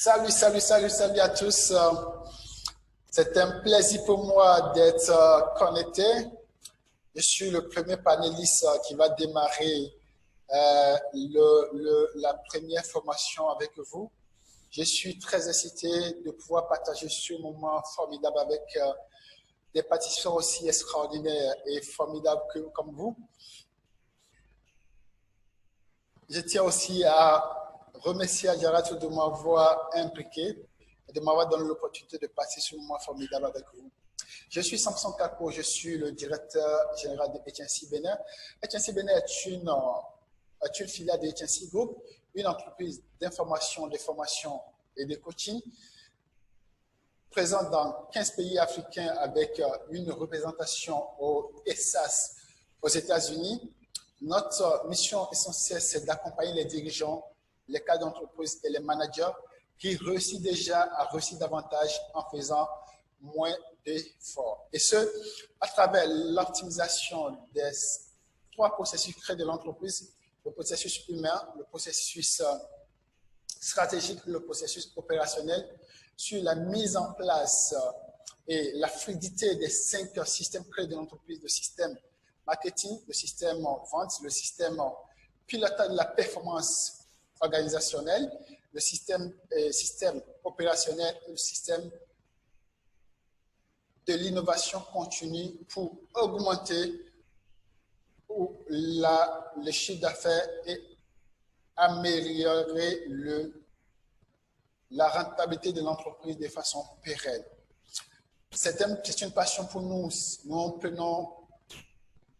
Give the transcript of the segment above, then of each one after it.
Salut à tous. C'est un plaisir pour moi d'être connecté. Je suis le premier panéliste qui va démarrer la première formation avec vous. Je suis très excité de pouvoir partager ce moment formidable avec des participants aussi extraordinaires et formidables comme vous. Je tiens aussi à remercier Adjaratou de m'avoir impliqué et de m'avoir donné l'opportunité de passer ce moment formidable avec vous. Je suis Samson Kako, je suis le directeur général de HNC Bénin. HNC Bénin est une filiale de HNC Group, une entreprise d'information, de formation et de coaching, présente dans 15 pays africains avec une représentation au Texas, aux États-Unis. Notre mission essentielle, c'est d'accompagner les dirigeants, les cadres d'entreprise et les managers qui réussissent déjà à réussir davantage en faisant moins d'efforts. Et ce, à travers l'optimisation des 3 processus clés de l'entreprise, le processus humain, le processus stratégique, le processus opérationnel, sur la mise en place et la fluidité des 5 systèmes clés de l'entreprise, le système marketing, le système vente, le système pilotage de la performance organisationnelle, le système opérationnel et le système de l'innovation continue pour augmenter le chiffre d'affaires et améliorer la rentabilité de l'entreprise de façon pérenne. C'est une passion pour nous. Nous prenons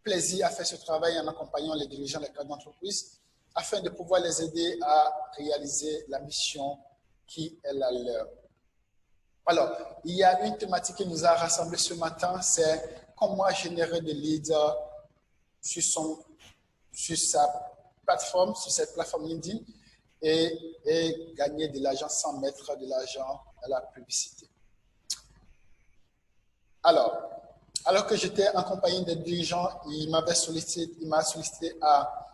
plaisir à faire ce travail en accompagnant les dirigeants, les cadres d'entreprise, afin de pouvoir les aider à réaliser la mission qui est la leur. Alors, il y a une thématique qui nous a rassemblés ce matin, c'est comment générer des leads sur sa plateforme, sur cette plateforme LinkedIn et gagner de l'argent sans mettre de l'argent à la publicité. Alors que j'étais en compagnie des dirigeants, il m'a sollicité à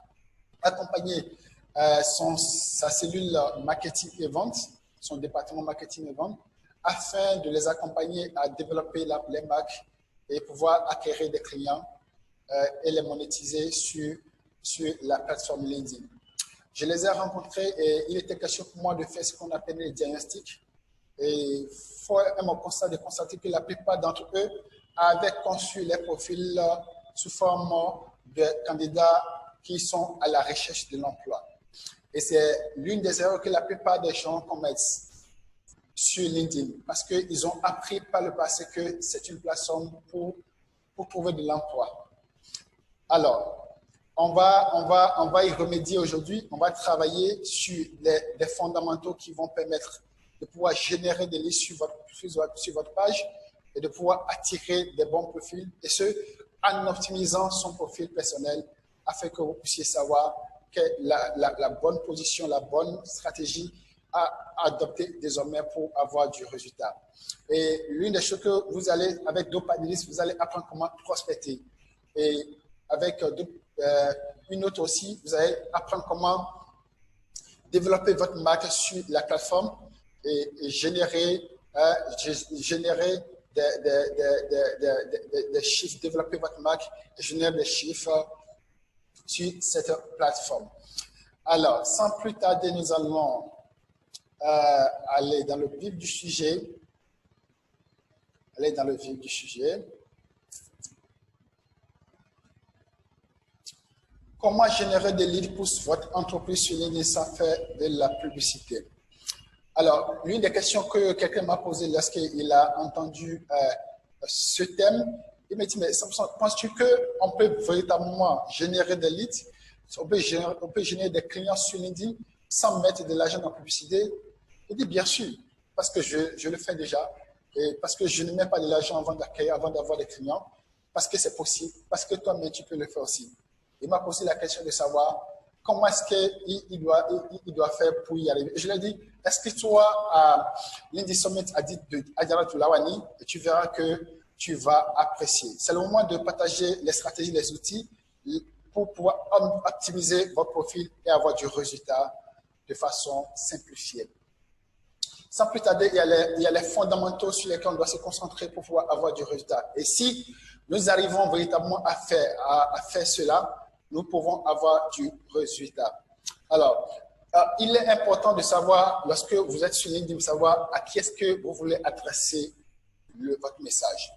accompagner sa cellule marketing et vente, son département marketing et vente, afin de les accompagner à développer les marques et pouvoir acquérir des clients et les monétiser sur la plateforme LinkedIn. Je les ai rencontrés et il était question pour moi de faire ce qu'on appelle les diagnostics. Et faut me constater que la plupart d'entre eux avaient conçu les profils sous forme de candidats qui sont à la recherche de l'emploi. Et c'est l'une des erreurs que la plupart des gens commettent sur LinkedIn, parce qu'ils ont appris par le passé que c'est une plateforme pour trouver de l'emploi. Alors, on va y remédier aujourd'hui. On va travailler sur des fondamentaux qui vont permettre de pouvoir générer des listes sur votre page et de pouvoir attirer des bons profils, et ce, en optimisant son profil personnel afin que vous puissiez savoir la bonne position, la bonne stratégie à adopter désormais pour avoir du résultat. Et l'une des choses que vous allez, avec d'autres panélistes, vous allez apprendre comment prospecter. Et avec une autre aussi, vous allez apprendre comment développer votre marque sur la plateforme et générer des chiffres, développer votre marque et générer des chiffres sur cette plateforme. Alors, sans plus tarder, nous allons aller dans le vif du sujet. Comment générer des leads pour votre entreprise sur LinkedIn sans faire de la publicité? Alors, l'une des questions que quelqu'un m'a posée lorsqu'il a entendu ce thème, il m'a dit, mais penses-tu qu'on peut véritablement générer des leads, on peut générer des clients sur LinkedIn sans mettre de l'argent dans la publicité? Il dit, bien sûr, parce que je le fais déjà, et parce que je ne mets pas de l'argent avant d'accueillir, avant d'avoir des clients, parce que c'est possible, parce que toi-même, tu peux le faire aussi. Il m'a posé la question de savoir comment est-ce qu'il doit faire pour y arriver. Je lui ai dit, inscris-toi à l'Indie Summit Adjaratou Lawani et tu verras que tu vas apprécier. C'est le moment de partager les stratégies, les outils pour pouvoir optimiser votre profil et avoir du résultat de façon simplifiée. Sans plus tarder, il y a les fondamentaux sur lesquels on doit se concentrer pour pouvoir avoir du résultat. Et si nous arrivons véritablement à faire cela, nous pouvons avoir du résultat. Alors, il est important de savoir, lorsque vous êtes sur LinkedIn, de savoir à qui est-ce que vous voulez adresser votre message.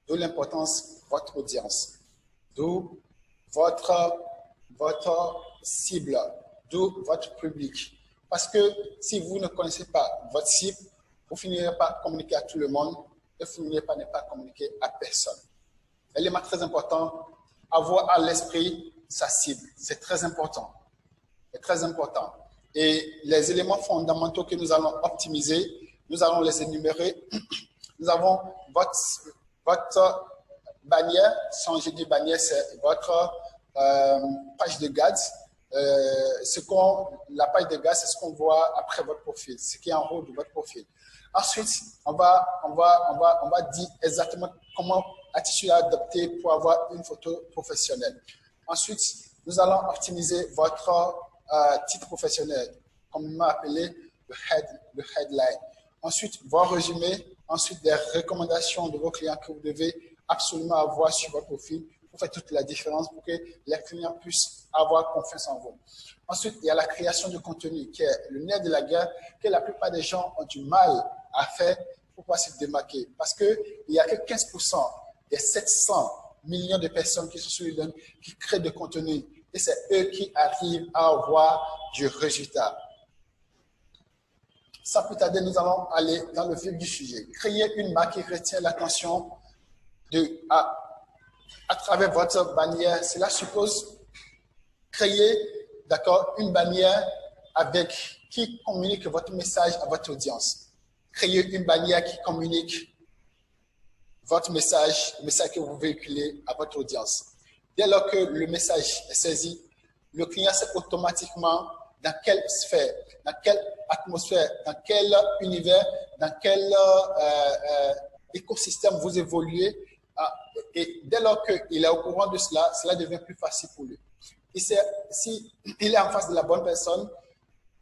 D'où l'importance de votre audience, d'où votre cible, d'où votre public. Parce que si vous ne connaissez pas votre cible, vous finirez par communiquer à tout le monde et vous finirez par ne pas communiquer à personne. L'élément très important, avoir à l'esprit sa cible. C'est très important. C'est très important. Et les éléments fondamentaux que nous allons optimiser, nous allons les énumérer. Nous avons votre bannière. Sans je dis bannière, c'est votre page de garde. La page de garde, c'est ce qu'on voit après votre profil, ce qui est en haut de votre profil. Ensuite, on va dire exactement comment est-ce adapté pour avoir une photo professionnelle. Ensuite, nous allons optimiser votre titre professionnel, comme on m'a appelé le headline. Ensuite, vos résumés. Ensuite, des recommandations de vos clients que vous devez absolument avoir sur votre profil pour faire toute la différence pour que les clients puissent avoir confiance en vous. Ensuite, il y a la création de contenu qui est le nerf de la guerre que la plupart des gens ont du mal à faire pour pouvoir se démarquer. Parce qu'il n'y a que 15% des 700 millions de personnes qui sont sur LinkedIn qui créent de contenu. Et c'est eux qui arrivent à avoir du résultat. Sans plus tarder, nous allons aller dans le vif du sujet. Créer une marque qui retient l'attention à travers votre bannière. Cela suppose créer, une bannière qui communique votre message à votre audience. Créer une bannière qui communique votre message, le message que vous véhiculez à votre audience. Dès lors que le message est saisi, le client sait automatiquement dans quelle sphère, dans quelle atmosphère, dans quel univers, dans quel écosystème vous évoluez. Et dès lors qu'il est au courant de cela, cela devient plus facile pour lui. Si il est en face de la bonne personne,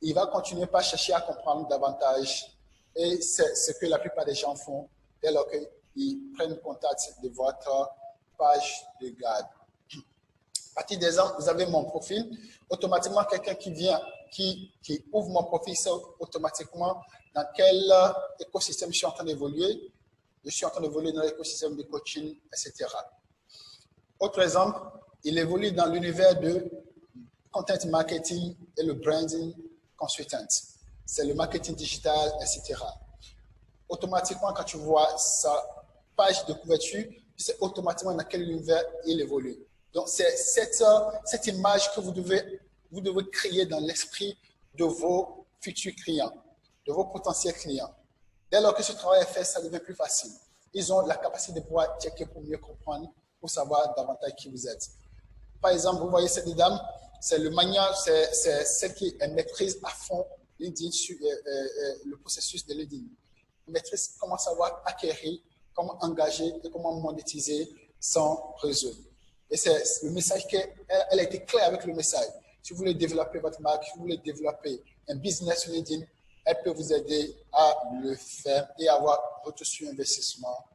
il va continuer par chercher à comprendre davantage. Et c'est ce que la plupart des gens font dès lors qu'ils prennent contact de votre page de garde. À partir des ans, vous avez mon profil. Automatiquement, quelqu'un qui vient, qui ouvre mon profil, sait automatiquement dans quel écosystème je suis en train d'évoluer. Je suis en train d'évoluer dans l'écosystème de coaching, etc. Autre exemple, il évolue dans l'univers de content marketing et le branding consultant. C'est le marketing digital, etc. Automatiquement, quand tu vois sa page de couverture, tu sais automatiquement dans quel univers il évolue. Donc, c'est cette image que vous devez créer dans l'esprit de vos futurs clients, de vos potentiels clients. Dès lors que ce travail est fait, ça devient plus facile. Ils ont la capacité de pouvoir checker pour mieux comprendre, pour savoir davantage qui vous êtes. Par exemple, vous voyez cette dame, c'est le mania, c'est celle qui maîtrise à fond LinkedIn, le processus de LinkedIn. Maîtrise comment savoir acquérir, comment engager et comment monétiser son réseau. Et c'est le message elle a été claire avec le message. Si vous voulez développer votre marque, si vous voulez développer un business sur LinkedIn, elle peut vous aider à le faire et avoir votre investissement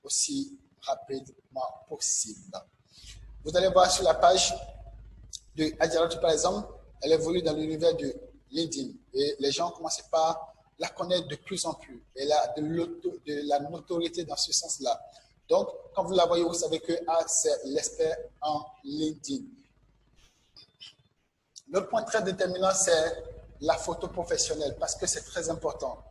aussi rapidement possible. Vous allez voir sur la page de Adjaratou, par exemple, elle évolue dans l'univers de LinkedIn et les gens commencent par la connaître de plus en plus. Elle a de la notoriété dans ce sens-là. Donc, quand vous la voyez, vous savez que c'est l'expert en LinkedIn. L'autre point très déterminant, c'est la photo professionnelle, parce que c'est très important.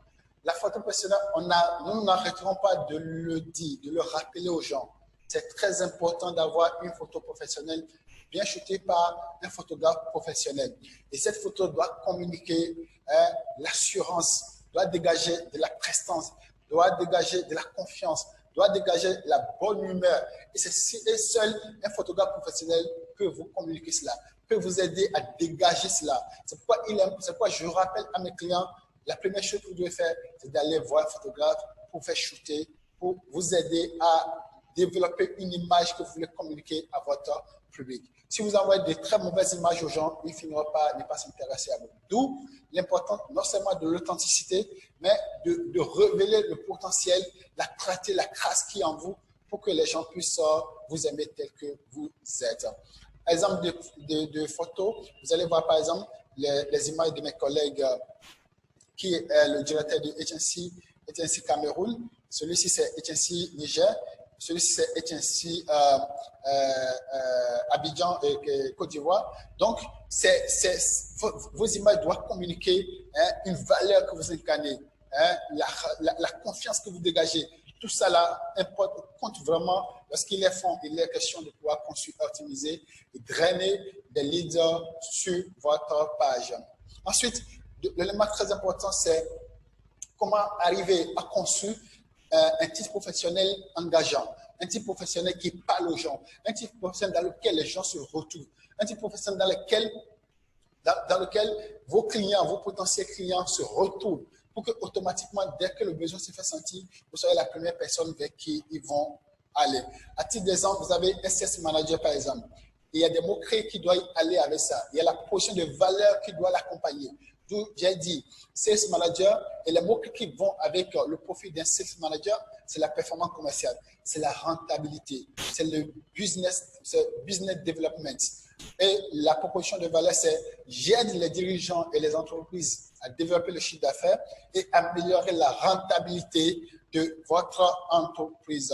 La photo professionnelle, nous n'arrêterons pas de le dire, de le rappeler aux gens. C'est très important d'avoir une photo professionnelle bien shootée par un photographe professionnel. Et cette photo doit communiquer l'assurance, doit dégager de la prestance, doit dégager de la confiance, doit dégager la bonne humeur. Et seul un photographe professionnel peut vous communiquer cela, peut vous aider à dégager cela. C'est pourquoi je rappelle à mes clients, la première chose que vous devez faire, c'est d'aller voir un photographe pour faire shooter, pour vous aider à développer une image que vous voulez communiquer à votre public. Si vous envoyez de très mauvaises images aux gens, ils finiront par ne pas s'intéresser à vous. D'où l'importance non seulement de l'authenticité, mais de révéler le potentiel, la clarté, la grâce qui est en vous pour que les gens puissent vous aimer tel que vous êtes. Exemple de photos, vous allez voir par exemple les images de mes collègues qui est le directeur de HNC Cameroun. Celui-ci, c'est HNC Niger. Celui-ci, c'est HNC Abidjan et Côte d'Ivoire. Donc, vos images doivent communiquer une valeur que vous incarnez, la confiance que vous dégagez. Tout ça là compte vraiment lorsqu'il est question de pouvoir construire, optimiser et drainer des leaders sur votre page. Ensuite, l'élément très important, c'est comment arriver à construire un titre professionnel engageant, un titre professionnel qui parle aux gens, un titre professionnel dans lequel les gens se retrouvent, un titre professionnel dans lequel vos clients, vos potentiels clients se retrouvent pour que automatiquement, dès que le besoin se fait sentir, vous soyez la première personne vers qui ils vont aller. À titre d'exemple, vous avez un sales manager par exemple. Il y a des mots-clés qui doivent aller avec ça. Il y a la position de valeur qui doit l'accompagner. D'où j'ai dit, sales manager et les mots-clés qui vont avec le profil d'un sales manager, c'est la performance commerciale, c'est la rentabilité, c'est le business development. Et la proposition de valeur, c'est j'aide les dirigeants et les entreprises à développer le chiffre d'affaires et améliorer la rentabilité de votre entreprise.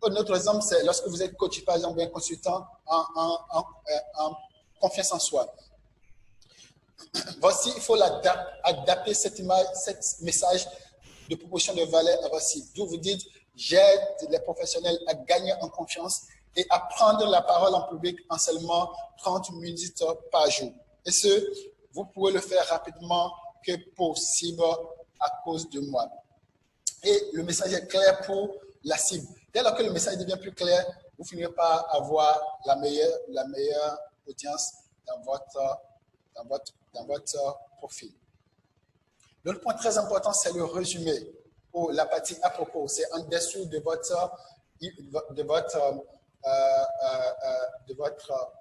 Un autre exemple, c'est lorsque vous êtes coach, par exemple, un consultant en confiance en soi. Voici, il faut adapter cette image, ce message de proposition de valeur à voici. D'où vous dites, j'aide les professionnels à gagner en confiance et à prendre la parole en public en seulement 30 minutes par jour. Et vous pouvez le faire rapidement que possible à cause de moi. Et le message est clair pour la cible. Dès lors que le message devient plus clair, vous finirez par avoir la meilleure audience dans votre profil. L'autre point très important, c'est le résumé ou la partie à propos. C'est en dessous de votre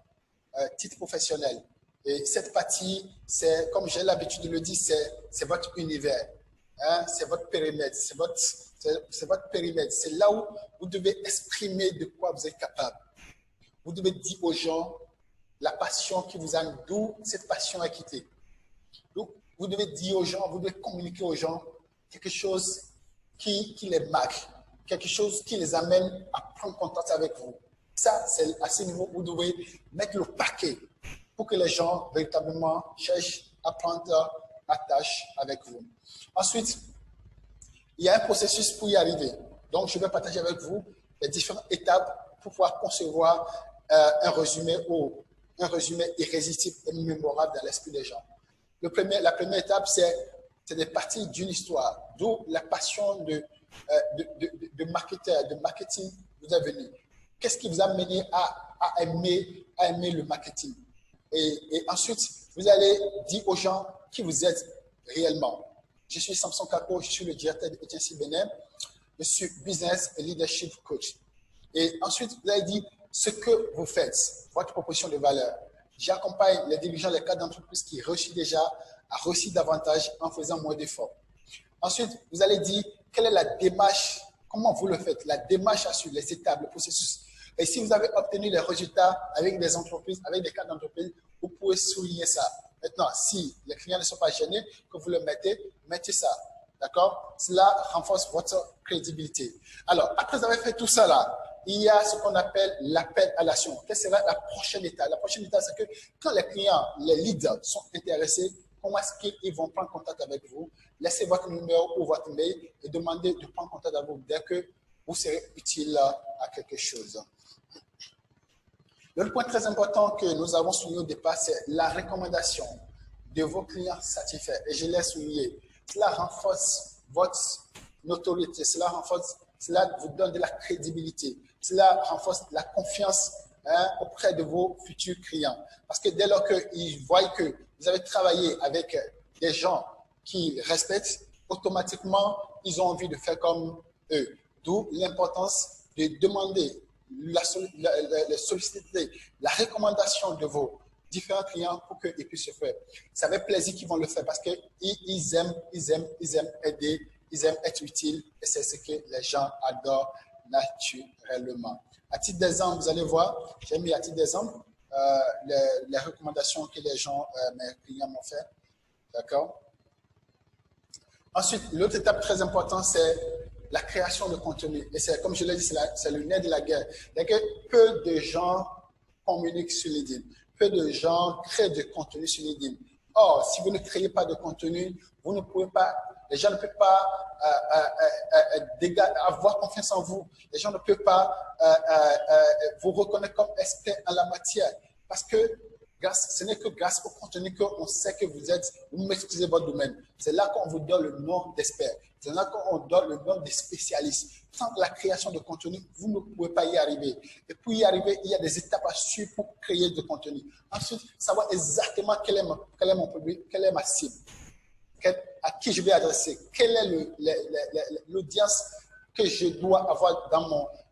titre professionnel. Et cette partie, c'est, comme j'ai l'habitude de le dire, c'est votre univers. Hein? C'est votre périmètre. C'est votre périmètre. C'est là où vous devez exprimer de quoi vous êtes capable. Vous devez dire aux gens la passion qui vous anime, d'où cette passion est quittée. Donc, vous devez dire aux gens, vous devez communiquer aux gens quelque chose qui les marque, quelque chose qui les amène à prendre contact avec vous. Ça, c'est à ce niveau où vous devez mettre le paquet pour que les gens véritablement cherchent à prendre attache avec vous. Ensuite, il y a un processus pour y arriver. Donc, je vais partager avec vous les différentes étapes pour pouvoir concevoir un résumé irrésistible et mémorable dans l'esprit des gens. La première étape, c'est de partir d'une histoire, d'où la passion de marketeur, de marketing vous est venue. Qu'est-ce qui vous a mené à aimer le marketing? Et ensuite, vous allez dire aux gens qui vous êtes réellement. Je suis Samson Kako, je suis le directeur de HNC Bénin. Je suis business et leadership coach. Et ensuite, vous allez dire ce que vous faites, votre proposition de valeur. J'accompagne les dirigeants, les cadres d'entreprise qui réussissent déjà à réussir davantage en faisant moins d'efforts. Ensuite, vous allez dire quelle est la démarche, comment vous le faites, la démarche à suivre, les étapes, le processus. Et si vous avez obtenu les résultats avec des entreprises, avec des cadres d'entreprise, vous pouvez souligner ça. Maintenant, si les clients ne sont pas gênés, que vous le mettez ça. D'accord? Cela renforce votre crédibilité. Alors, après avoir fait tout ça là, il y a ce qu'on appelle l'appel à l'action. Quelle sera la prochaine étape? La prochaine étape, c'est que quand les clients, les leads sont intéressés, comment est-ce qu'ils vont prendre contact avec vous? Laissez votre numéro ou votre mail et demandez de prendre contact avec vous dès que vous serez utile à quelque chose. L'autre point très important que nous avons souligné au départ, c'est la recommandation de vos clients satisfaits. Et je l'ai souligné. Cela renforce votre notoriété, cela vous donne de la crédibilité, cela renforce la confiance auprès de vos futurs clients. Parce que dès lors qu'ils voient que vous avez travaillé avec des gens qui respectent, automatiquement, ils ont envie de faire comme eux. D'où l'importance de demander, solliciter la recommandation de vos différents clients pour qu'ils puissent se faire. C'est avec plaisir qu'ils vont le faire parce qu'ils aiment aider, ils aiment être utiles et c'est ce que les gens adorent naturellement. À titre d'exemple, vous allez voir, j'ai mis à titre d'exemple les recommandations que les gens, mes clients m'ont fait. D'accord? Ensuite, l'autre étape très importante, c'est la création de contenu. Et c'est, comme je l'ai dit, c'est le nerf de la guerre. Peu de gens communiquent sur LinkedIn. Peu de gens créent du contenu sur LinkedIn. Or, si vous ne créez pas de contenu, vous ne pouvez pas, les gens ne peuvent pas avoir confiance en vous. Les gens ne peuvent pas vous reconnaître comme expert en la matière. Parce que ce n'est que grâce au contenu qu'on sait que vous maîtrisez votre domaine. C'est là qu'on vous donne le nom d'expert. C'est là qu'on donne le nom de spécialiste. Sans la création de contenu, vous ne pouvez pas y arriver. Et pour y arriver, il y a des étapes à suivre pour créer du contenu. Ensuite, savoir exactement quel est mon public, quelle est ma cible, à qui je vais adresser, quelle est l'audience que je dois avoir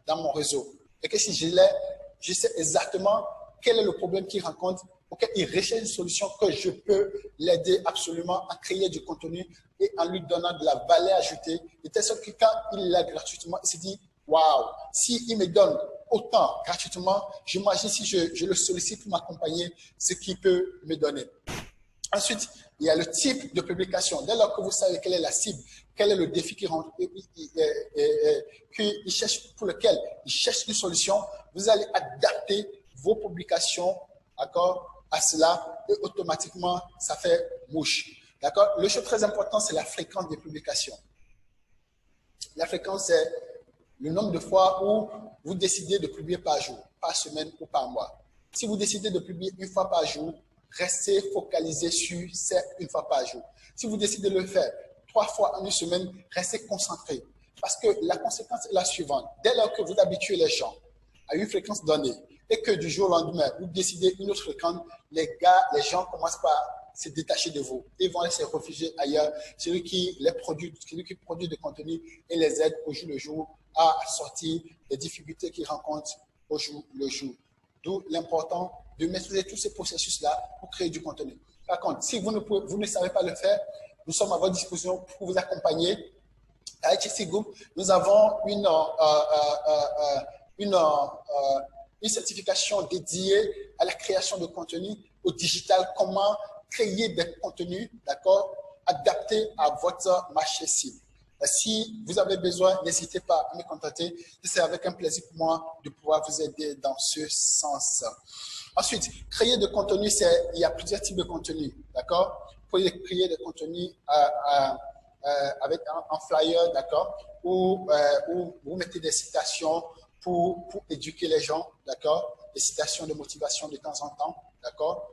dans mon réseau. Et que si je sais exactement quel est le problème qu'il rencontre, auquel il recherche une solution que je peux l'aider absolument à créer du contenu et en lui donnant de la valeur ajoutée. De telle sorte que quand il l'a gratuitement, il se dit, waouh, s'il me donne autant gratuitement, j'imagine si je le sollicite pour m'accompagner, ce qu'il peut me donner. Ensuite, il y a le type de publication. Dès lors que vous savez quelle est la cible, quel est le défi pour lequel il cherche une solution, vous allez adapter vos publications, d'accord, à cela et automatiquement, ça fait mouche. D'accord? Le chose très important, c'est la fréquence des publications. La fréquence, c'est le nombre de fois où vous décidez de publier par jour, par semaine ou par mois. Si vous décidez de publier une fois par jour, restez focalisé sur une fois par jour. Si vous décidez de le faire 3 fois en une semaine, restez concentré. Parce que la conséquence est la suivante. Dès lors que vous habituez les gens à une fréquence donnée et que du jour au lendemain, vous décidez une autre fréquence, les gens commencent par se détacher de vous. Ils vont se réfugier ailleurs. Celui qui produit du contenu et les aide au jour le jour à sortir des difficultés qu'ils rencontrent au jour le jour. D'où l'important de maîtriser tous ces processus-là pour créer du contenu. Par contre, si vous ne savez pas le faire, nous sommes à votre disposition pour vous accompagner. À HSC Group, nous avons une certification dédiée à la création de contenu au digital. Comment créer des contenus, d'accord, adaptés à votre marché cible. Si vous avez besoin, n'hésitez pas à me contacter. C'est avec un plaisir pour moi de pouvoir vous aider dans ce sens. Ensuite, créer de contenu, il y a plusieurs types de contenu, d'accord? Vous pouvez créer des contenus avec un flyer, d'accord? Où vous mettez des citations pour éduquer les gens, d'accord? Des citations de motivation de temps en temps, d'accord?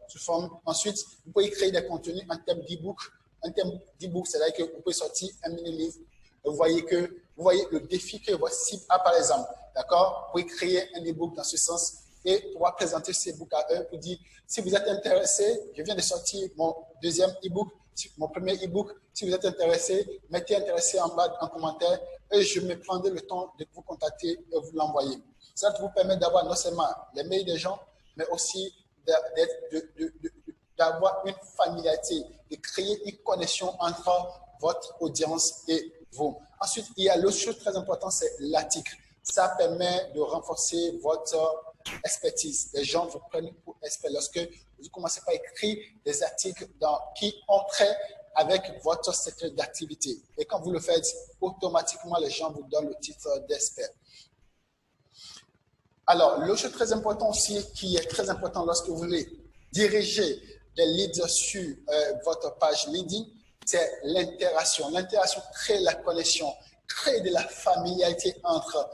Ensuite, vous pouvez créer des contenus en termes d'e-book. En termes d'e-book, c'est-à-dire que vous pouvez sortir un mini-livre. Vous voyez le défi que votre cible a, par exemple, d'accord? Vous pouvez créer un e-book dans ce sens et pouvoir présenter ce e-book à eux pour dire, si vous êtes intéressé, je viens de sortir mon deuxième e-book, mon premier e-book, si vous êtes intéressé, mettez intéressé en bas en commentaire et je me prendrai le temps de vous contacter et vous l'envoyer. Ça vous permet d'avoir non seulement les mails des gens, mais aussi d'avoir une familiarité, de créer une connexion entre votre audience et vous. Ensuite, il y a l'autre chose très importante, c'est l'article. Ça permet de renforcer votre expertise. Les gens vous prennent pour expert lorsque vous commencez par écrire des articles qui ont trait avec votre secteur d'activité. Et quand vous le faites, automatiquement, les gens vous donnent le titre d'expert. Alors, l'autre chose très important aussi, qui est très important lorsque vous voulez diriger des leads sur votre page LinkedIn, c'est l'interaction. L'interaction crée la connexion, crée de la familiarité entre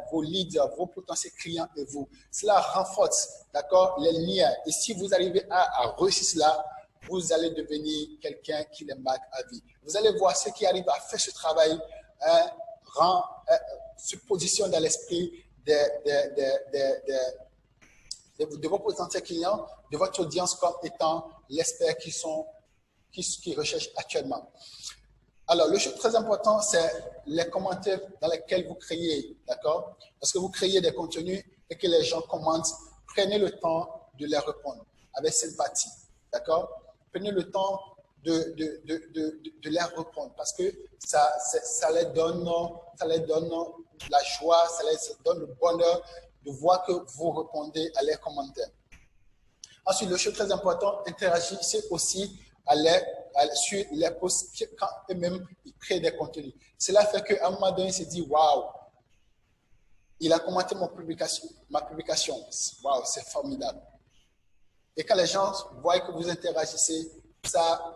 vos leads, vos potentiels clients et vous. Cela renforce, d'accord, les liens. Et si vous arrivez à réussir cela, vous allez devenir quelqu'un qui les marque à vie. Vous allez voir ceux qui arrivent à faire ce travail, se positionnent dans l'esprit de vos potentiels clients, de votre audience comme étant l'expert qu'ils recherchent actuellement. Alors, le chose très important, c'est les commentaires dans lesquels vous créez, d'accord? Parce que vous créez des contenus et que les gens commentent, prenez le temps de les répondre avec sympathie, d'accord? Prenez le temps de les répondre parce que ça les donne la joie, ça les donne le bonheur de voir que vous répondez à leurs commentaires. Ensuite, le chose très important, interagissez aussi sur les posts quand eux-mêmes ils créent des contenus. Cela fait qu'à un moment donné, il se dit waouh, il a commenté ma publication. Waouh, c'est formidable. Et quand les gens voient que vous interagissez, ça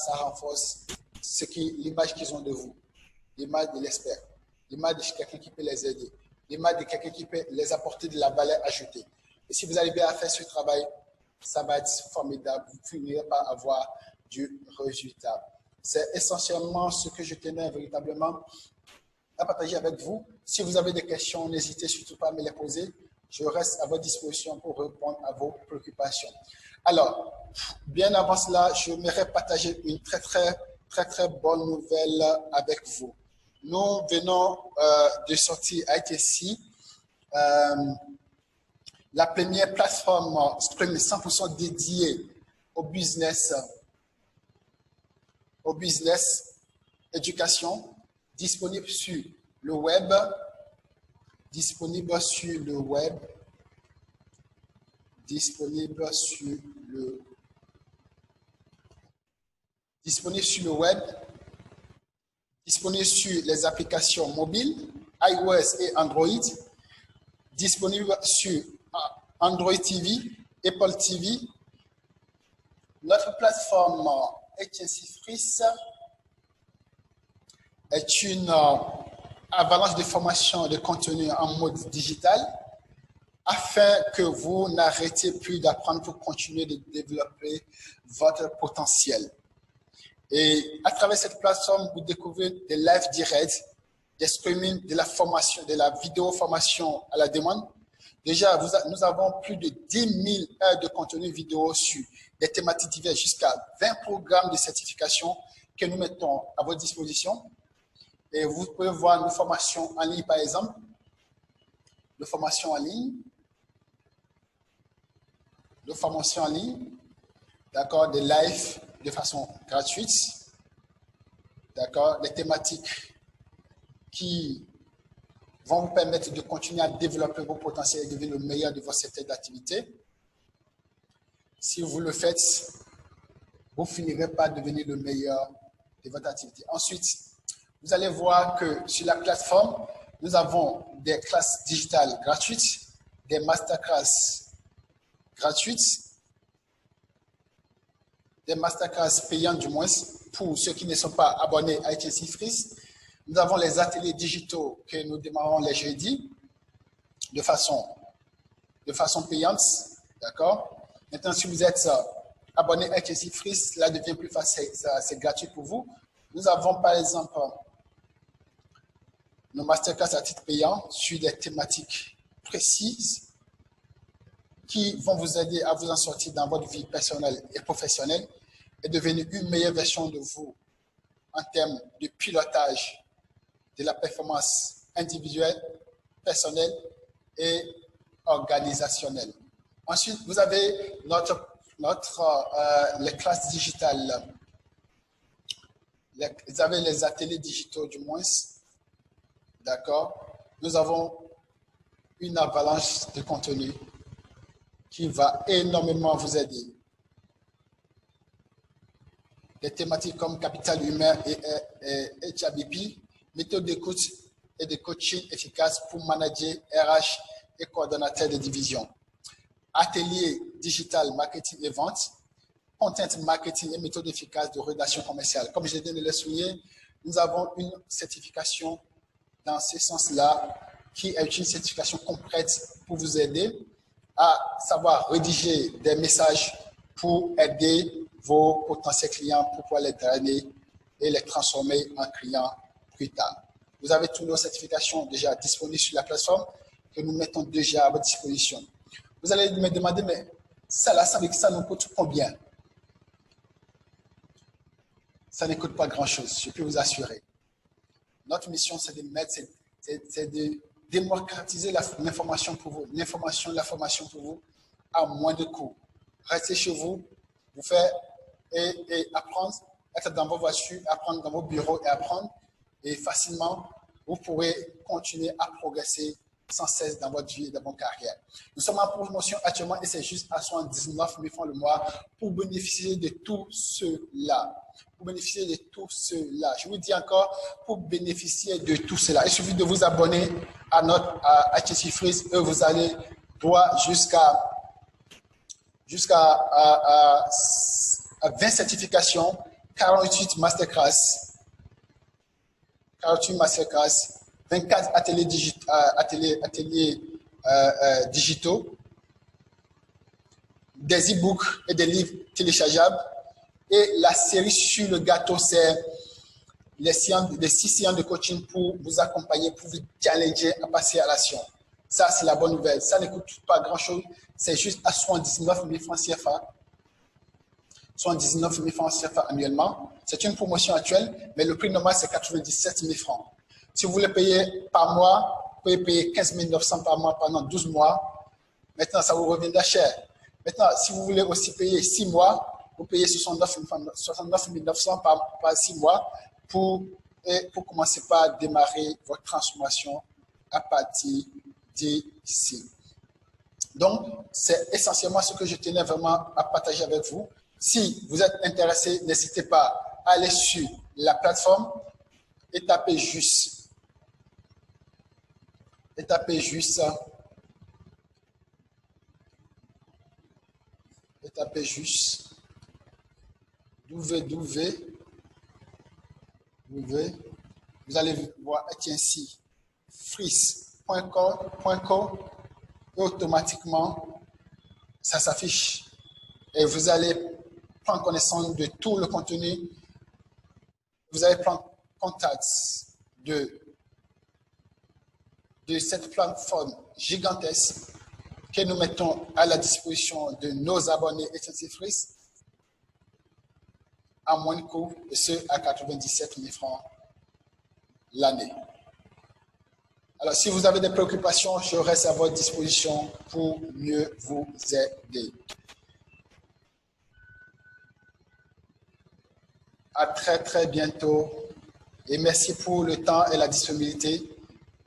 renforce l'image qu'ils ont de vous, l'image de l'expert, l'image de quelqu'un qui peut les aider, l'image de quelqu'un qui peut les apporter de la valeur ajoutée. Et si vous arrivez à faire ce travail, ça va être formidable. Vous finirez par avoir du résultat. C'est essentiellement ce que je tenais véritablement à partager avec vous. Si vous avez des questions, n'hésitez surtout pas à me les poser. Je reste à votre disposition pour répondre à vos préoccupations. Alors, bien avant cela, j'aimerais partager une très bonne nouvelle avec vous. Nous venons de sortir ITC, la première plateforme streaming 100% dédiée au business éducation, disponible sur le web, disponible sur les applications mobiles, iOS et Android, disponible sur Android TV, Apple TV. Notre plateforme HTC Freeze est une avalanche de formation de contenu en mode digital afin que vous n'arrêtiez plus d'apprendre pour continuer de développer votre potentiel. Et à travers cette plateforme, vous découvrez des lives directs, des streamings, de la formation, de la vidéo formation à la demande. Déjà, nous avons plus de 10 000 heures de contenu vidéo sur des thématiques diverses, jusqu'à 20 programmes de certification que nous mettons à votre disposition. Et vous pouvez voir nos formations en ligne, par exemple. Nos formations en ligne, d'accord, des lives de façon gratuite, d'accord, des thématiques qui vont vous permettre de continuer à développer vos potentiels et devenir le meilleur de votre secteur d'activité. Si vous le faites, vous finirez par devenir le meilleur de votre activité. Ensuite, vous allez voir que sur la plateforme, nous avons des classes digitales gratuites, des masterclass gratuites, des masterclass payantes du moins pour ceux qui ne sont pas abonnés à HTC Freeze. Nous avons les ateliers digitaux que nous démarrons les jeudis de façon payante, d'accord? Maintenant, si vous êtes abonné à HTC Freeze, cela devient plus facile, c'est gratuit pour vous. Nous avons par exemple nos masterclass à titre payant sur des thématiques précises qui vont vous aider à vous en sortir dans votre vie personnelle et professionnelle et devenir une meilleure version de vous en termes de pilotage de la performance individuelle, personnelle et organisationnelle. Ensuite, vous avez les classes digitales. Vous avez les ateliers digitaux du moins. D'accord? Nous avons une avalanche de contenu qui va énormément vous aider. Des thématiques comme capital humain et HABP, méthode d'écoute et de coaching efficace pour manager RH et coordonnateur de division. Atelier digital marketing et vente, content marketing et méthode efficace de rédaction commerciale. Comme je viens de le souligner, nous avons une certification dans ce sens-là, qui est une certification complète pour vous aider à savoir rédiger des messages pour aider vos potentiels clients pour pouvoir les drainer et les transformer en clients plus tard. Vous avez toutes nos certifications déjà disponibles sur la plateforme que nous mettons déjà à votre disposition. Vous allez me demander, mais ça là, ça nous coûte combien? ça ne coûte pas grand-chose, je peux vous assurer. Notre mission, c'est de démocratiser l'information pour vous, la formation pour vous à moins de coûts. Restez chez vous, vous faire et apprendre, être dans vos voitures, apprendre dans vos bureaux et apprendre. Et facilement, vous pourrez continuer à progresser sans cesse dans votre vie et dans votre carrière. Nous sommes en promotion actuellement et c'est juste à 79 000 francs le mois pour bénéficier de tout cela. Pour bénéficier de tout cela. Je vous dis encore, pour bénéficier de tout cela, il suffit de vous abonner à notre HTC Freeze et vous allez droit jusqu'à 20 certifications, 48 masterclass, 24 ateliers digitaux, des e-books et des livres téléchargeables. Et la série sur le gâteau, c'est les 6 séances de coaching pour vous accompagner, pour vous challenger à passer à l'action. Ça, c'est la bonne nouvelle. Ça ne coûte pas grand-chose. C'est juste à 79 000 francs CFA. 79 000 francs CFA annuellement. C'est une promotion actuelle, mais le prix normal, c'est 97 000 francs. Si vous voulez payer par mois, vous pouvez payer 15 900 par mois pendant 12 mois. Maintenant, ça vous reviendra cher. Maintenant, si vous voulez aussi payer 6 mois, vous payez 69 900 par 6 mois pour commencer par démarrer votre transformation à partir d'ici. Donc, c'est essentiellement ce que je tenais vraiment à partager avec vous. Si vous êtes intéressé, n'hésitez pas à aller sur la plateforme et tapez juste www. Vous allez voir ainsi freeze.co et automatiquement ça s'affiche et vous allez prendre connaissance de tout le contenu. Vous allez prendre contact de cette plateforme gigantesque que nous mettons à la disposition de nos abonnés HTC Freeze à moins de coût, et ce à 97 000 francs l'année. Alors, si vous avez des préoccupations, je reste à votre disposition pour mieux vous aider. À très, très bientôt. Et merci pour le temps et la disponibilité.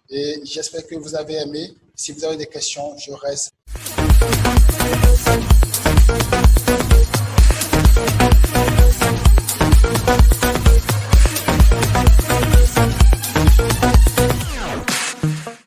Et j'espère que vous avez aimé. Si vous avez des questions, je reste.